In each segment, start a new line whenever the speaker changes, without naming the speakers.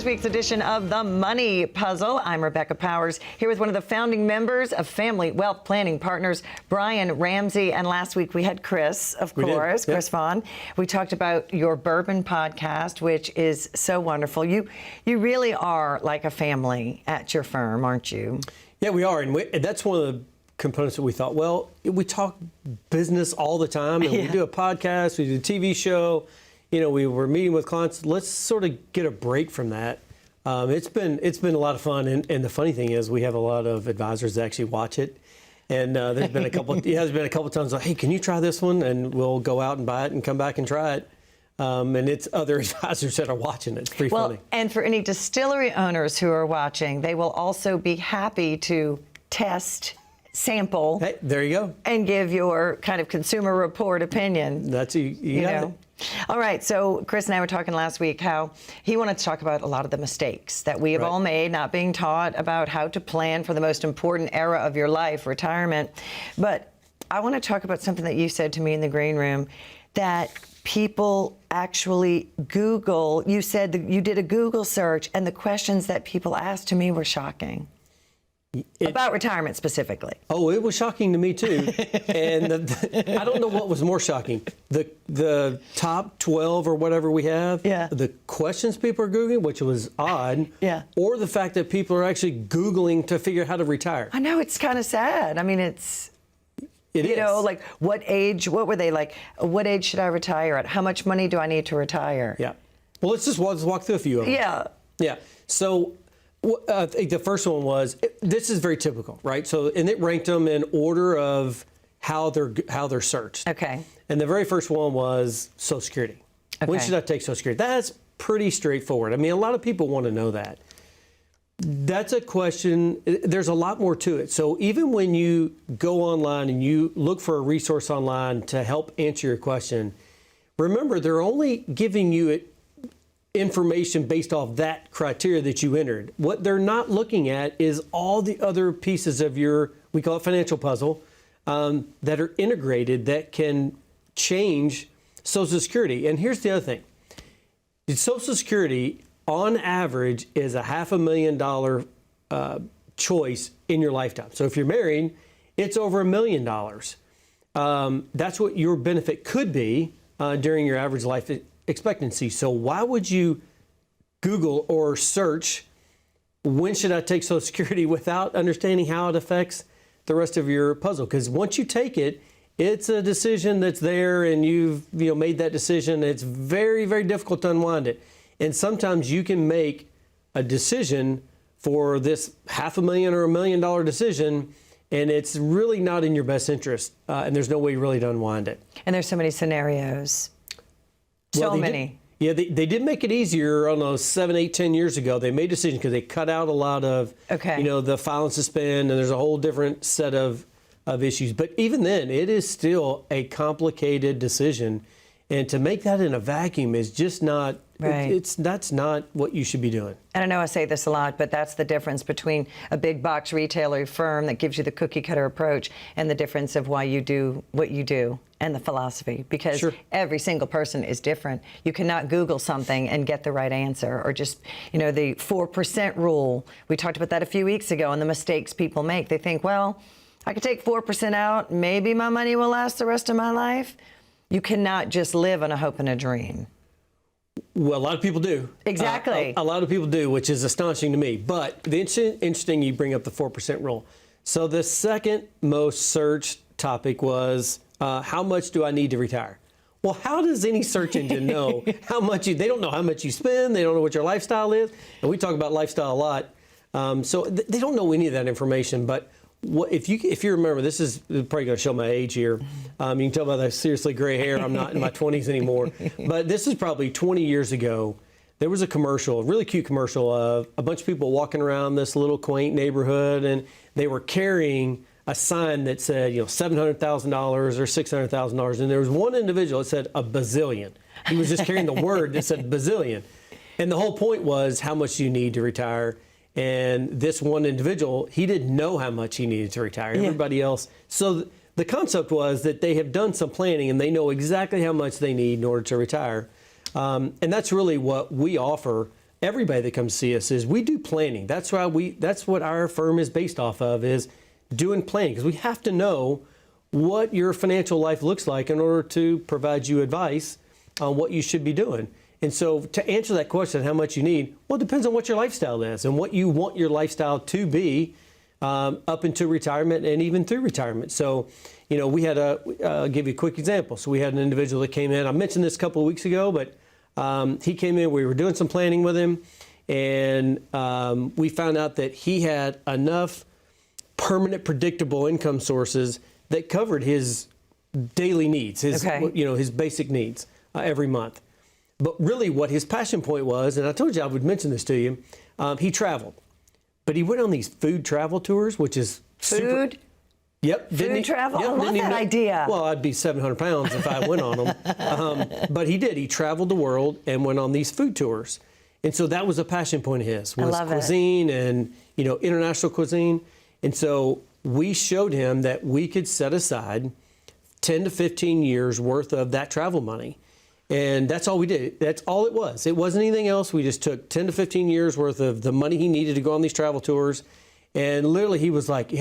last week's edition of The Money Puzzle. I'm Rebecca Powers, here with one of the founding members of Family Wealth Planning Partners, Brian Ramsey. And last week we had Chris, of course, Chris Vaughn. We talked about your bourbon podcast, which is so wonderful. You really are like a family at your firm, aren't you?
Yeah, we are. And that's one of the components that we thought, well, we talk business all the time, and we do a podcast, we do a TV show. You know, we were meeting with clients. Let's sort of get a break from that. It's been a lot of fun, and the funny thing is, we have a lot of advisors that actually watch it. And there's been a couple. There's been a couple times like, hey, can you try this one? And we'll go out and buy it and come back and try it. And it's other advisors that are watching it. It's pretty funny.
And for any distillery owners who are watching, they will also be happy to test, sample.
Hey, there you go.
And give your kind of consumer report opinion.
That's you got it.
All right, so Chris and I were talking last week how he wanted to talk about a lot of the mistakes that we have all made, not being taught about how to plan for the most important era of your life, retirement. But I want to talk about something that you said to me in the green room, that people actually Google. You said that you did a Google search, and the questions that people asked to me were shocking. About retirement specifically. Oh,
it was shocking to me too. And I don't know what was more shocking. The top 12 or whatever we have, the questions people are Googling, which was odd, or the fact that people are actually Googling to figure out how to retire.
I know, it's kind of sad. I mean, it is. Know, like what were they like, what age should I retire at? How much money do I need to retire?
Yeah. Well, let's walk through a few of them. Yeah. So, I think the first one was, this is very typical, right? So, and it ranked them in order of how they're searched.
Okay.
And the very first one was Social Security. Okay. When should I take Social Security? That's pretty straightforward. I mean, a lot of people want to know that. That's a question. There's a lot more to it. So even when you go online and you look for a resource online to help answer your question, remember, they're only giving you information based off that criteria that you entered. What they're not looking at is all the other pieces of your, we call it financial puzzle, that are integrated that can change Social Security. And here's the other thing. Social Security, on average, is a $500,000 choice in your lifetime. So if you're married, it's over $1 million. That's what your benefit could be during your average life expectancy. So why would you Google or search, when should I take Social Security, without understanding how it affects the rest of your puzzle? Because once you take it, it's a decision that's there, and you've made that decision. It's very, very difficult to unwind it. And sometimes you can make a decision for this $500,000 or $1 million decision, and it's really not in your best interest, and there's no way really to unwind it.
And there's so many scenarios. So many.
They did make it easier, I don't know, 7, 8, 10 years ago. They made decisions because they cut out a lot of, the file and suspend, and there's a whole different set of issues. But even then, it is still a complicated decision. And to make that in a vacuum is just not, that's not what you should be doing.
And I know I say this a lot, but that's the difference between a big box retailer firm that gives you the cookie cutter approach and the difference of why you do what you do and the philosophy. Because every single person is different. You cannot Google something and get the right answer, or just, the 4% rule. We talked about that a few weeks ago, and the mistakes people make. They think, well, I could take 4% out, maybe my money will last the rest of my life. You cannot just live on a hope and a dream.
Well, a lot of people do.
Exactly.
A lot of people do, which is astonishing to me. But the interesting you bring up the 4% rule. So the second most searched topic was, how much do I need to retire? Well, how does any search engine know how much they don't know how much you spend. They don't know what your lifestyle is. And we talk about lifestyle a lot. So they don't know any of that information. But if you remember, this is probably going to show my age here. You can tell by the seriously gray hair, I'm not in my 20s anymore. But this is probably 20 years ago. There was a commercial, a really cute commercial of a bunch of people walking around this little quaint neighborhood, and they were carrying a sign that said, $700,000 or $600,000. And there was one individual that said a bazillion. He was just carrying the word that said bazillion. And the whole point was, how much do you need to retire? And this one individual, he didn't know how much he needed to retire. Everybody else. So the concept was that they have done some planning and they know exactly how much they need in order to retire. And that's really what we offer. everybody that comes to see us is we do planning. That's what our firm is based off of, is doing planning, because we have to know what your financial life looks like in order to provide you advice on what you should be doing. And so to answer that question, how much you need, well, it depends on what your lifestyle is and what you want your lifestyle to be up into retirement and even through retirement. So, we had I'll give you a quick example. So we had an individual that came in. I mentioned this a couple of weeks ago, but he came in, we were doing some planning with him, and we found out that he had enough permanent, predictable income sources that covered his daily needs, his basic needs every month. But really what his passion point was, and I told you I would mention this to you, he traveled. But he went on these food travel tours, which is super. Yep.
Food travel? I love that idea.
Well, I'd be 700 pounds if I went on them. But he did. He traveled the world and went on these food tours. And so that was a passion point of his, was cuisine and, international cuisine. And so we showed him that we could set aside 10 to 15 years worth of that travel money. And that's all we did. That's all it was. It wasn't anything else. We just took 10 to 15 years worth of the money he needed to go on these travel tours. And literally he was like,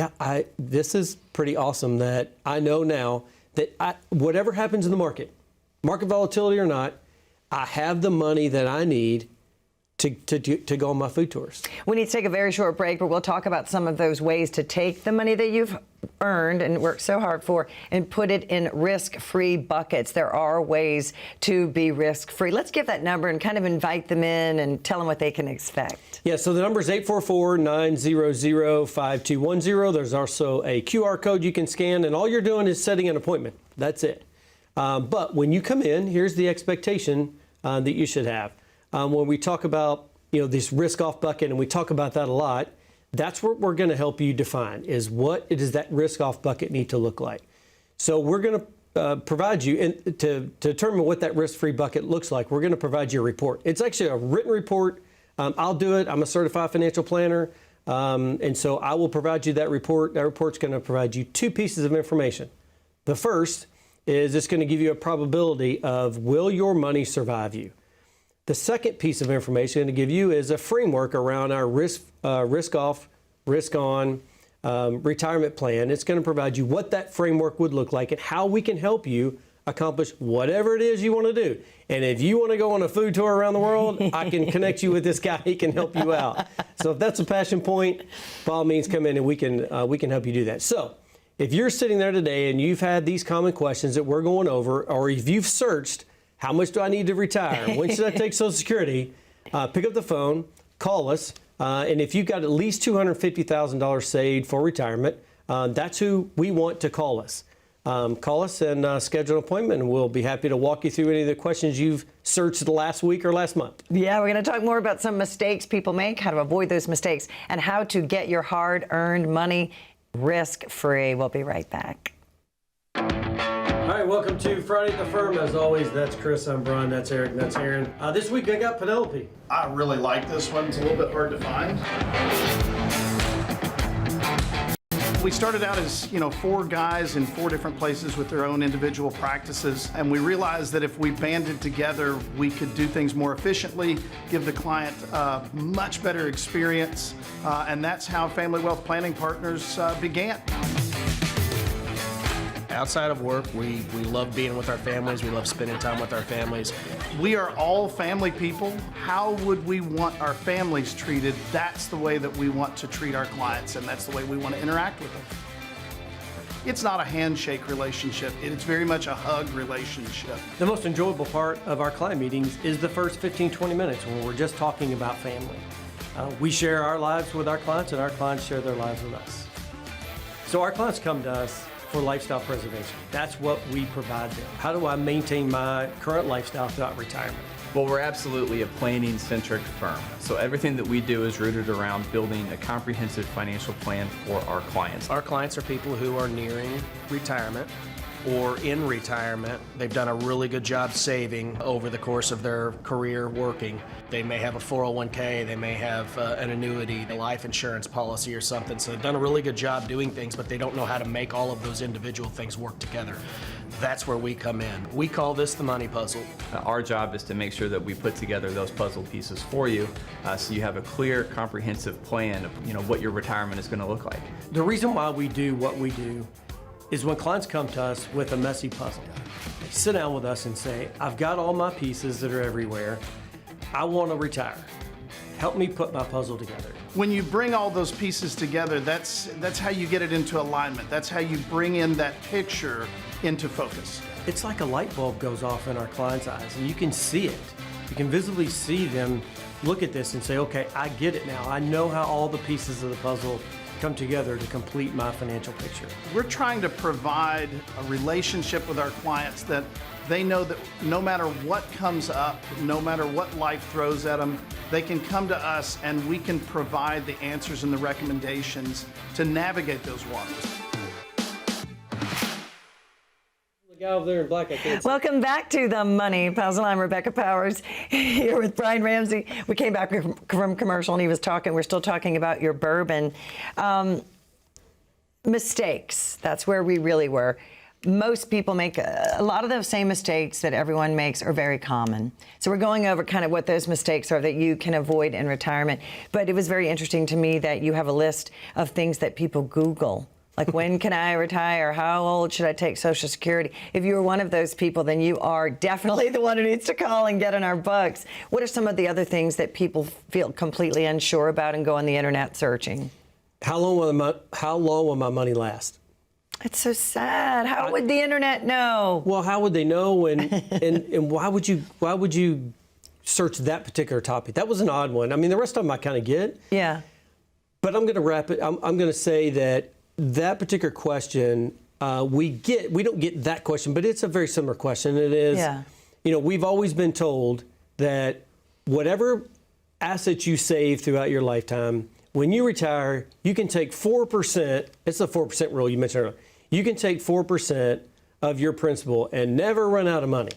this is pretty awesome that I know now that whatever happens in the market volatility or not, I have the money that I need to go on my food tours.
We need to take a very short break, but we'll talk about some of those ways to take the money that you've earned and worked so hard for and put it in risk-free buckets. There are ways to be risk-free. Let's give that number and kind of invite them in and tell them what they can expect.
Yeah, so the number is 844-900-5210. There's also a QR code you can scan, and all you're doing is setting an appointment. That's it. But when you come in, here's the expectation that you should have. When we talk about this risk-off bucket, and we talk about that a lot, that's what we're going to help you define, is what does that risk-off bucket need to look like. So we're going to provide you, and to determine what that risk-free bucket looks like, we're going to provide you a report. It's actually a written report. I'll do it. I'm a certified financial planner, and so I will provide you that report. That report's going to provide you two pieces of information. The first is it's going to give you a probability of, will your money survive you? The second piece of information I'm going to give you is a framework around our risk-off, risk-on retirement plan. It's going to provide you what that framework would look like and how we can help you accomplish whatever it is you want to do. And if you want to go on a food tour around the world, I can connect you with this guy. He can help you out. So if that's a passion point, by all means, come in and we can help you do that. So if you're sitting there today and you've had these common questions that we're going over, or if you've searched, how much do I need to retire? When should I take Social Security? Pick up the phone, call us, and if you've got at least $250,000 saved for retirement, that's who we want to call us. Call us and schedule an appointment, and we'll be happy to walk you through any of the questions you've searched the last week or last month.
Yeah, we're going to talk more about some mistakes people make, how to avoid those mistakes, and how to get your hard-earned money risk-free. We'll be right back.
All right, welcome to Friday at the Firm. As always, that's Chris, I'm Brian, that's Eric, and that's Aaron. This week I got Penelope.
I really like this one. It's a little bit hard to find. We started out as, 4 guys in 4 different places with their own individual practices, and we realized that if we banded together, we could do things more efficiently, give the client a much better experience, and that's how Family Wealth Planning Partners began.
Outside of work, we love being with our families. We love spending time with our families.
We are all family people. How would we want our families treated? That's the way that we want to treat our clients, and that's the way we want to interact with them. It's not a handshake relationship. It's very much a hug relationship.
The most enjoyable part of our client meetings is the first 15-20 minutes when we're just talking about family. We share our lives with our clients, and our clients share their lives with us. So our clients come to us for lifestyle preservation. That's what we provide them. How do I maintain my current lifestyle throughout retirement?
Well, we're absolutely a planning-centric firm. So everything that we do is rooted around building a comprehensive financial plan for our clients.
Our clients are people who are nearing retirement, or in retirement. They've done a really good job saving over the course of their career working. They may have a 401k, they may have an annuity, a life insurance policy or something. So they've done a really good job doing things, but they don't know how to make all of those individual things work together. That's where we come in. We call this the money puzzle.
Our job is to make sure that we put together those puzzle pieces for you, so you have a clear, comprehensive plan of what your retirement is going to look like.
The reason why we do what we do is when clients come to us with a messy puzzle, they sit down with us and say, I've got all my pieces that are everywhere. I want to retire. Help me put my puzzle together.
When you bring all those pieces together, that's how you get it into alignment. That's how you bring in that picture into focus.
It's like a light bulb goes off in our clients' eyes, and you can see it. You can visibly see them look at this and say, okay, I get it now. I know how all the pieces of the puzzle come together to complete my financial picture.
We're trying to provide a relationship with our clients that they know that no matter what comes up, no matter what life throws at them, they can come to us and we can provide the answers and the recommendations to navigate those waters.
The guy over there in black, I can't see.
Welcome back to the Money Puzzle. I'm Rebecca Powers here with Brian Ramsey. We came back from commercial and he was talking. We're still talking about your bourbon. Mistakes. That's where we really were. Most people make a lot of those same mistakes that everyone makes are very common. So we're going over kind of what those mistakes are that you can avoid in retirement. But it was very interesting to me that you have a list of things that people Google. Like, when can I retire? How old should I take Social Security? If you are one of those people, then you are definitely the one who needs to call and get in our books. What are some of the other things that people feel completely unsure about and go on the internet searching?
How long will my money last?
It's so sad. How would the internet know?
Well, how would they know? And why would you search that particular topic? That was an odd one. I mean, the rest of them I kind of get.
Yeah.
But I'm going to wrap it. I'm going to say that particular question, we don't get that question, but it's a very similar question. It is, we've always been told that whatever assets you save throughout your lifetime, when you retire, you can take 4%. It's the 4% rule you mentioned earlier. You can take 4% of your principal and never run out of money.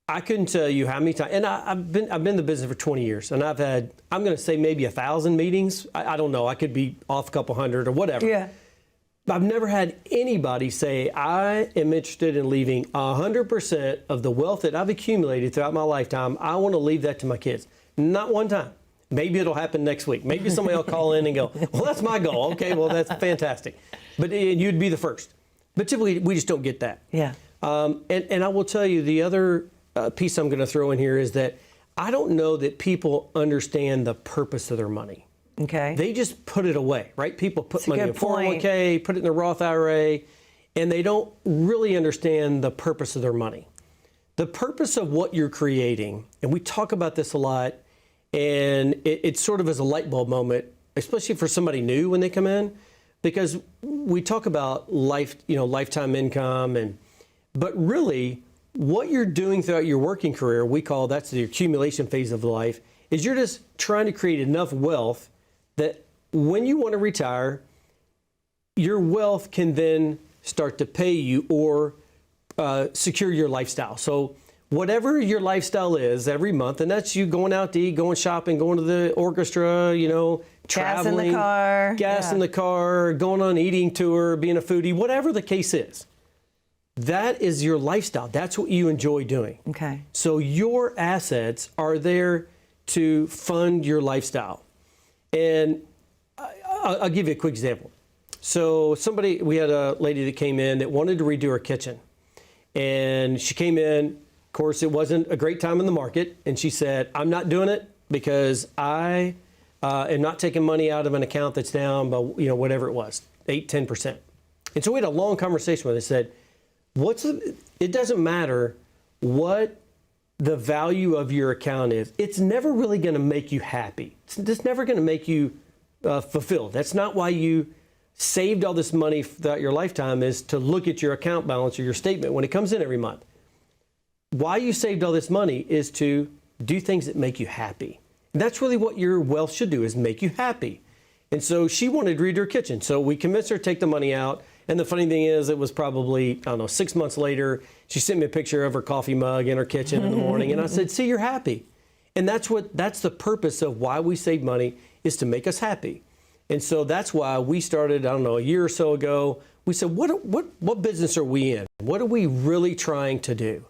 I couldn't tell you how many times, and I've been in the business for 20 years, and I've had, I'm going to say maybe 1,000 meetings. I don't know. I could be off a couple hundred or whatever.
Yeah.
I've never had anybody say, I am interested in leaving 100% of the wealth that I've accumulated throughout my lifetime. I want to leave that to my kids. Not one time. Maybe it'll happen next week. Maybe somebody will call in and go, well, that's my goal. Okay, well, that's fantastic. But you'd be the first. But typically, we just don't get that.
Yeah.
And I will tell you, the other piece I'm going to throw in here is that I don't know that people understand the purpose of their money.
Okay.
They just put it away, right? People put
That's a
money in
good point.
401k, put it in a Roth IRA, and they don't really understand the purpose of their money. The purpose of what you're creating, and we talk about this a lot, and it sort of is a light bulb moment, especially for somebody new when they come in, because we talk about lifetime income, but really what you're doing throughout your working career, we call that's the accumulation phase of life, is you're just trying to create enough wealth that when you want to retire, your wealth can then start to pay you or secure your lifestyle. So whatever your lifestyle is every month, and that's you going out to eat, going shopping, going to the orchestra, traveling.
Gas in the car.
Gas in the car, going on an eating tour, being a foodie, whatever the case is. That is your lifestyle. That's what you enjoy doing.
Okay.
So your assets are there to fund your lifestyle. And I'll give you a quick example. So we had a lady that came in that wanted to redo her kitchen. And she came in, of course, it wasn't a great time in the market. And she said, I'm not doing it because I am not taking money out of an account that's down by, whatever it was, 8-10%. And so we had a long conversation with her. I said, it doesn't matter what the value of your account is. It's never really going to make you happy. It's never going to make you fulfilled. That's not why you saved all this money throughout your lifetime, is to look at your account balance or your statement when it comes in every month. Why you saved all this money is to do things that make you happy. And that's really what your wealth should do, is make you happy. And so she wanted to redo her kitchen. So we convinced her to take the money out. And the funny thing is, it was probably, I don't know, 6 months later, she sent me a picture of her coffee mug in her kitchen in the morning, and I said, see, you're happy. And that's the purpose of why we save money, is to make us happy. And so that's why we started, I don't know, a year or so ago. We said, what business are we in? What are we really trying to do?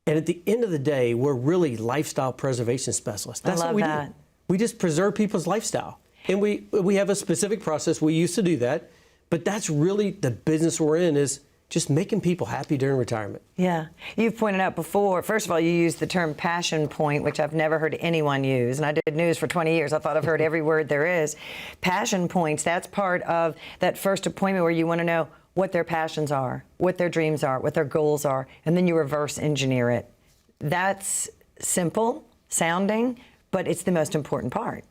And at the end of the day, we're really lifestyle preservation specialists. That's what we do. We just preserve people's lifestyle. And we have a specific process we use to do that. But that's really the business we're in, is just making people happy during retirement.
Yeah. You've pointed out before, first of all, you used the term passion point, which I've never heard anyone use. And I did news for 20 years. I thought I've heard every word there is. Passion points, that's part of that first appointment where you want to know what their passions are, what their dreams are, what their goals are, and then you reverse engineer it. That's simple sounding, but it's the most important part.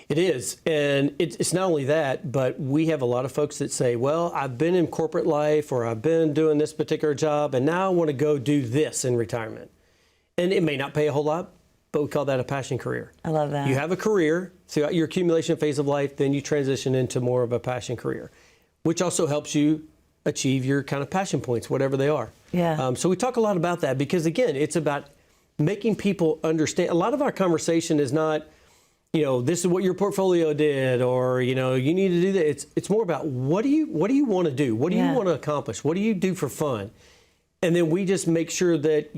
It is, and it's not only that, but we have a lot of folks that say, well, I've been in corporate life, or I've been doing this particular job, and now I want to go do this in retirement. And it may not pay a whole lot, but we call that a passion career.
I love that.
You have a career throughout your accumulation phase of life, then you transition into more of a passion career, which also helps you achieve your kind of passion points, whatever they are.
Yeah.
So we talk a lot about that because, again, it's about making people understand. A lot of our conversation is not, this is what your portfolio did, or, you need to do that. It's more about what do you want to do? What do you want to accomplish? What do you do for fun? And then we just make sure that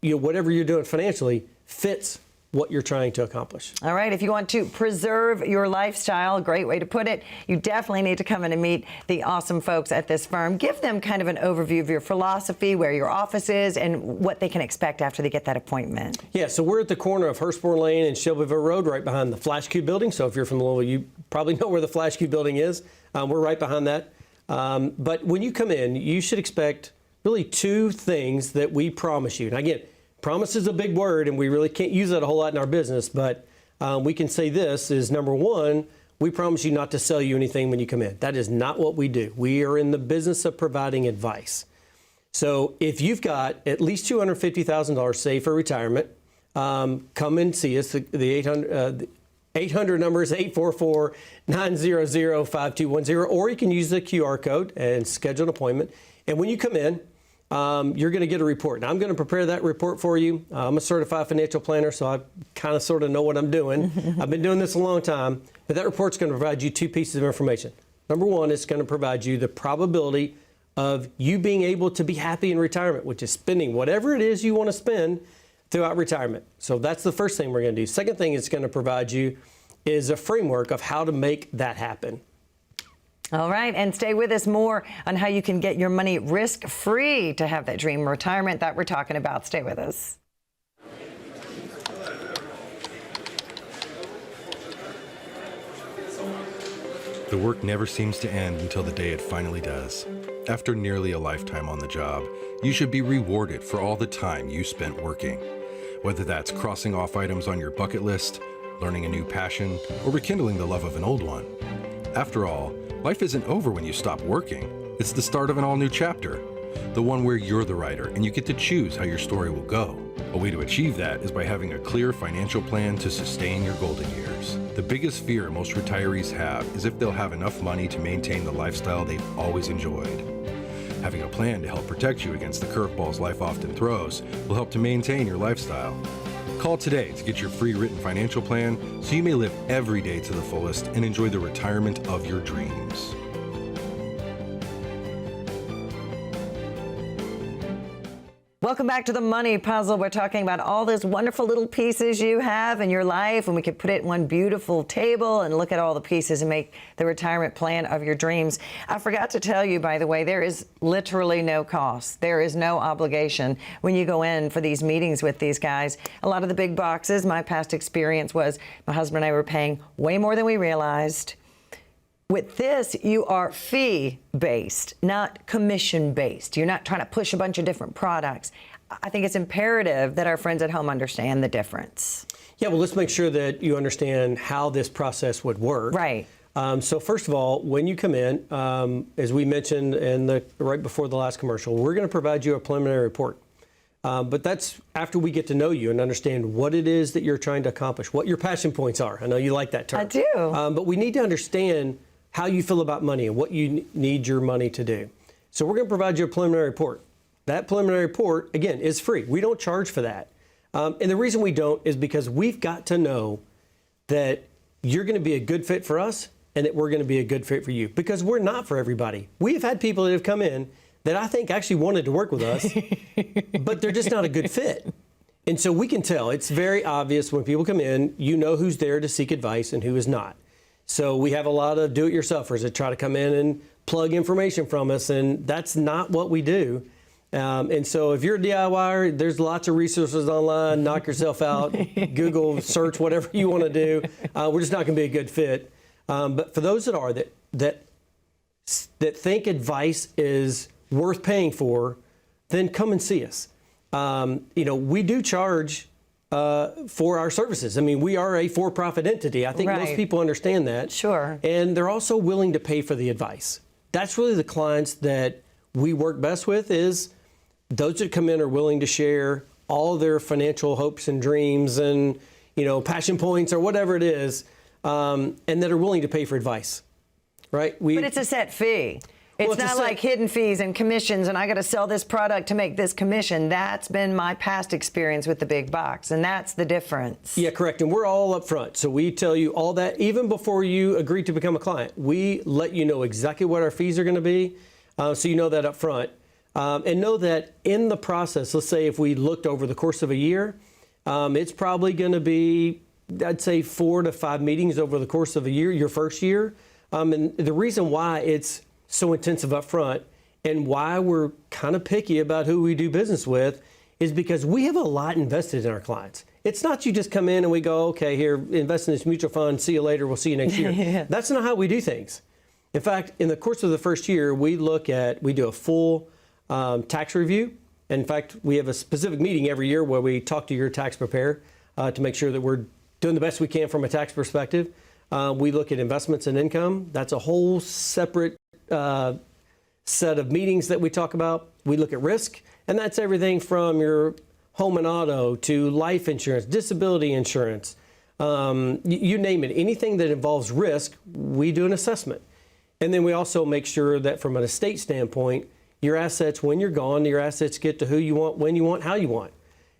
whatever you're doing financially fits what you're trying to accomplish.
All right, if you want to preserve your lifestyle, great way to put it, you definitely need to come in and meet the awesome folks at this firm. Give them kind of an overview of your philosophy, where your office is, and what they can expect after they get that appointment. Yeah,
so we're at the corner of Hurstbourne Lane and Shelbyville Road, right behind the Flash Cube building. So if you're from Louisville, you probably know where the Flash Cube building is. We're right behind that. But when you come in, you should expect really two things that we promise you. And again, promise is a big word, and we really can't use that a whole lot in our business, but we can say this is, number one, we promise you not to sell you anything when you come in. That is not what we do. We are in the business of providing advice. So if you've got at least $250,000 saved for retirement, come and see us. The 800 number is 844-900-5210, or you can use the QR code and schedule an appointment. And when you come in, you're going to get a report. Now, I'm going to prepare that report for you. I'm a certified financial planner, so I kind of sort of know what I'm doing. I've been doing this a long time. But that report's going to provide you two pieces of information. Number one, it's going to provide you the probability of you being able to be happy in retirement, which is spending whatever it is you want to spend throughout retirement. So that's the first thing we're going to do. Second thing it's going to provide you is a framework of how to make that happen.
All right, and stay with us more on how you can get your money risk-free to have that dream retirement that we're talking about. Stay with us.
The work never seems to end until the day it finally does. After nearly a lifetime on the job, you should be rewarded for all the time you spent working. Whether that's crossing off items on your bucket list, learning a new passion, or rekindling the love of an old one. After all, life isn't over when you stop working. It's the start of an all-new chapter, the one where you're the writer and you get to choose how your story will go. A way to achieve that is by having a clear financial plan to sustain your golden years. The biggest fear most retirees have is if they'll have enough money to maintain the lifestyle they've always enjoyed. Having a plan to help protect you against the curveballs life often throws will help to maintain your lifestyle. Call today to get your free written financial plan so you may live every day to the fullest and enjoy the retirement of your dreams.
Welcome back to the Money Puzzle. We're talking about all those wonderful little pieces you have in your life, and we could put it in one beautiful table and look at all the pieces and make the retirement plan of your dreams. I forgot to tell you, by the way, there is literally no cost. There is no obligation when you go in for these meetings with these guys. A lot of the big boxes, my past experience was my husband and I were paying way more than we realized. With this, you are fee-based, not commission-based. You're not trying to push a bunch of different products. I think it's imperative that our friends at home understand the difference.
Yeah, well, let's make sure that you understand how this process would work.
Right.
So first of all, when you come in, as we mentioned right before the last commercial, we're going to provide you a preliminary report. But that's after we get to know you and understand what it is that you're trying to accomplish, what your passion points are. I know you like that term.
I do.
But we need to understand how you feel about money and what you need your money to do. So we're going to provide you a preliminary report. That preliminary report, again, is free. We don't charge for that. And the reason we don't is because we've got to know that you're going to be a good fit for us and that we're going to be a good fit for you, because we're not for everybody. We've had people that have come in that I think actually wanted to work with us, but they're just not a good fit. And so we can tell. It's very obvious when people come in, you know who's there to seek advice and who is not. So we have a lot of do-it-yourselfers that try to come in and plug information from us, and that's not what we do. And so if you're a DIYer, there's lots of resources online. Knock yourself out. Google, search, whatever you want to do. We're just not going to be a good fit. But for those that are, that think advice is worth paying for, then come and see us. We do charge for our services. I mean, we are a for-profit entity. I think most people understand that.
Sure.
And they're also willing to pay for the advice. That's really the clients that we work best with, is those that come in are willing to share all their financial hopes and dreams and, passion points or whatever it is, and that are willing to pay for advice, right?
But it's a set fee. It's not like hidden fees and commissions, and I got to sell this product to make this commission. That's been my past experience with the big box, and that's the difference.
Yeah, correct. And we're all up front. So we tell you all that even before you agree to become a client. We let you know exactly what our fees are going to be, so you know that up front. And know that in the process, let's say if we looked over the course of a year, it's probably going to be, I'd say, 4 to 5 meetings over the course of a year, your first year. And the reason why it's so intensive up front and why we're kind of picky about who we do business with is because we have a lot invested in our clients. It's not you just come in and we go, okay, here, invest in this mutual fund, see you later, we'll see you next year.
Yeah.
That's not how we do things. In fact, in the course of the first year, we do a full tax review. In fact, we have a specific meeting every year where we talk to your tax preparer to make sure that we're doing the best we can from a tax perspective. We look at investments and income. That's a whole separate set of meetings that we talk about. We look at risk, and that's everything from your home and auto to life insurance, disability insurance, you name it. Anything that involves risk, we do an assessment. And then we also make sure that from an estate standpoint, your assets, when you're gone, your assets get to who you want, when you want, how you want.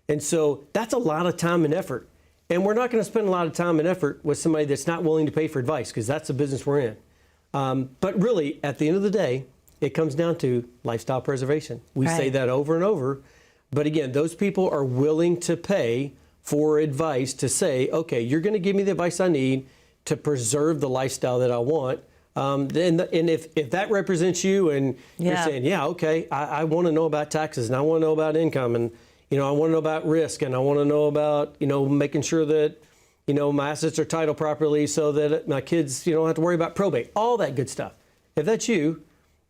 And so that's a lot of time and effort. And we're not going to spend a lot of time and effort with somebody that's not willing to pay for advice, because that's the business we're in. But really, at the end of the day, it comes down to lifestyle preservation. We say that over and over. But again, those people are willing to pay for advice to say, okay, you're going to give me the advice I need to preserve the lifestyle that I want. And if that represents you and you're saying, yeah, okay, I want to know about taxes and I want to know about income and, I want to know about risk and I want to know about, making sure that, my assets are titled properly so that my kids, don't have to worry about probate, all that good stuff. If that's you,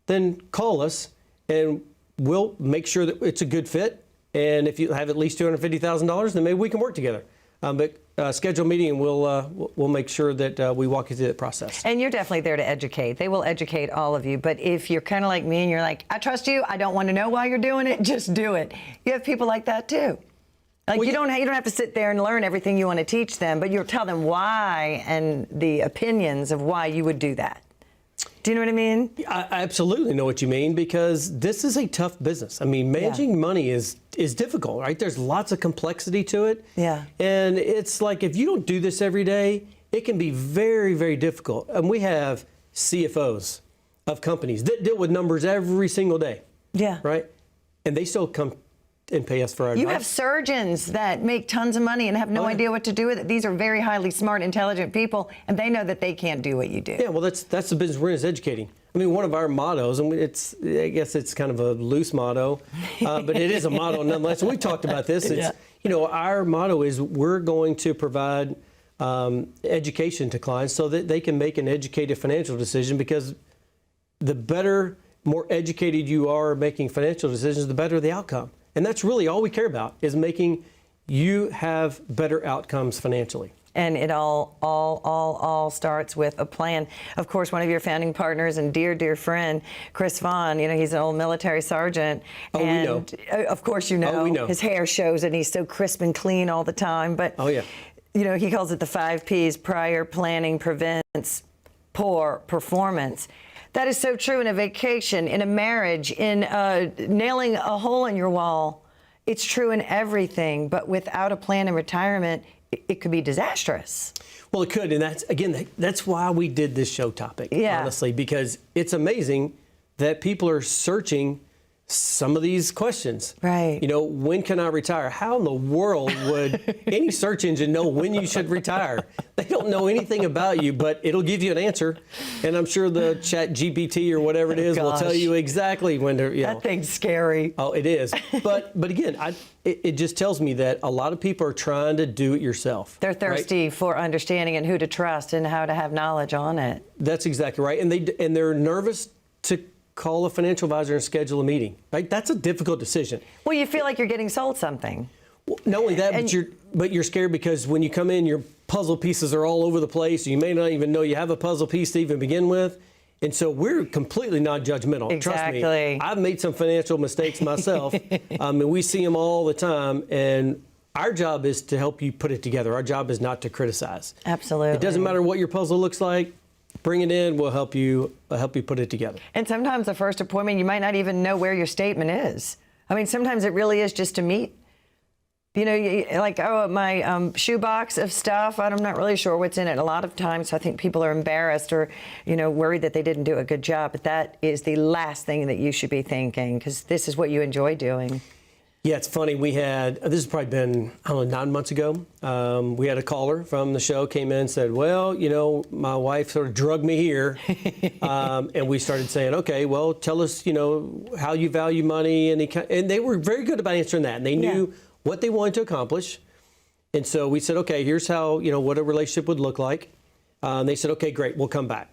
then call us and we'll make sure that it's a good fit. And if you have at least $250,000, then maybe we can work together. But schedule a meeting and we'll make sure that we walk you through that process.
And you're definitely there to educate. They will educate all of you. But if you're kind of like me and you're like, I trust you, I don't want to know why you're doing it, just do it. You have people like that too. Like you don't have to sit there and learn everything you want to teach them, but you'll tell them why and the opinions of why you would do that. Do you know what I mean?
I absolutely know what you mean, because this is a tough business. I mean, managing money is difficult, right? There's lots of complexity to it.
Yeah.
And it's like, if you don't do this every day, it can be very, very difficult. And we have CFOs of companies that deal with numbers every single day.
Yeah.
Right? And they still come and pay us for our advice.
You have surgeons that make tons of money and have no idea what to do with it. These are very highly smart, intelligent people, and they know that they can't do what you do.
Yeah, well, that's the business we're in, is educating. I mean, one of our mottos, and I guess it's kind of a loose motto, but it is a motto nonetheless. And we talked about this. It's, our motto is we're going to provide education to clients so that they can make an educated financial decision, because the better, more educated you are making financial decisions, the better the outcome. And that's really all we care about, is making you have better outcomes financially.
And it all starts with a plan. Of course, one of your founding partners and dear friend, Chris Vaughn, he's an old military sergeant.
Oh, we know.
Of course you know.
Oh, we know.
His hair shows and he's so crisp and clean all the time. But,
oh, yeah.
He calls it the 5 Ps: prior, planning, prevents, poor performance. That is so true in a vacation, in a marriage, in nailing a hole in your wall. It's true in everything, but without a plan in retirement, it could be disastrous.
Well, it could, and that's why we did this show topic, honestly, because it's amazing that people are searching some of these questions.
Right.
You know, when can I retire? How in the world would any search engine know when you should retire? They don't know anything about you, but it'll give you an answer. And I'm sure the Chat GPT or whatever it is will tell you exactly when to,
That thing's scary.
Oh, it is. But again, it just tells me that a lot of people are trying to do it yourself.
They're thirsty for understanding and who to trust and how to have knowledge on it.
That's exactly right. And they're nervous to call a financial advisor and schedule a meeting. Right? That's a difficult decision.
Well, you feel like you're getting sold something.
Well, not only that, but you're scared because when you come in, your puzzle pieces are all over the place. You may not even know you have a puzzle piece to even begin with. And so we're completely not judgmental.
Exactly.
Trust me, I've made some financial mistakes myself, and we see them all the time. And our job is to help you put it together. Our job is not to criticize.
Absolutely.
It doesn't matter what your puzzle looks like. Bring it in. We'll help you put it together.
And sometimes the first appointment, you might not even know where your statement is. I mean, sometimes it really is just to meet. You know, like, oh, my shoebox of stuff, I'm not really sure what's in it. A lot of times I think people are embarrassed or, you know, worried that they didn't do a good job. But that is the last thing that you should be thinking, because this is what you enjoy doing.
Yeah, it's funny. We had, this has probably been, I don't know, 9 months ago. We had a caller from the show came in and said, well, you know, my wife sort of drugged me here. And we started saying, okay, well, tell us, you know, how you value money. And they were very good about answering that. And they knew what they wanted to accomplish. And so we said, okay, here's how, you know, what a relationship would look like. And they said, okay, great, we'll come back.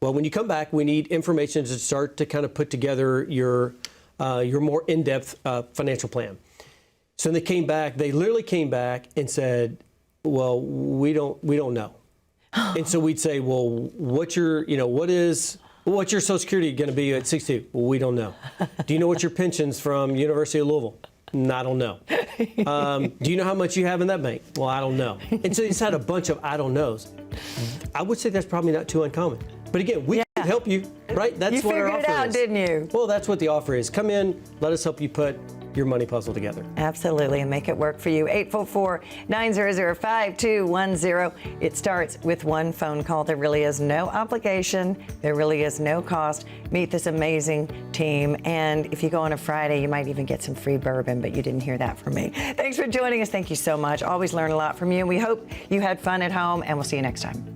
Well, when you come back, we need information to start to kind of put together your more in-depth financial plan. So they came back, they literally came back and said, well, we don't know. And so we'd say, well, what's your Social Security going to be at 62? Well, we don't know. Do you know what your pension's from University of Louisville? I don't know. Do you know how much you have in that bank? Well, I don't know. And so they just had a bunch of I don't knows. I would say that's probably not too uncommon. But again, we can help you, right? That's what our offer is. You figured it out, didn't you? Well, that's what the offer is. Come in, let us help you put your money puzzle together.
Absolutely, and make it work for you. 844-900-5210. It starts with one phone call. There really is no obligation. There really is no cost. Meet this amazing team. And if you go on a Friday, you might even get some free bourbon, but you didn't hear that from me. Thanks for joining us. Thank you so much. Always learn a lot from you. And we hope you had fun at home, and we'll see you next time.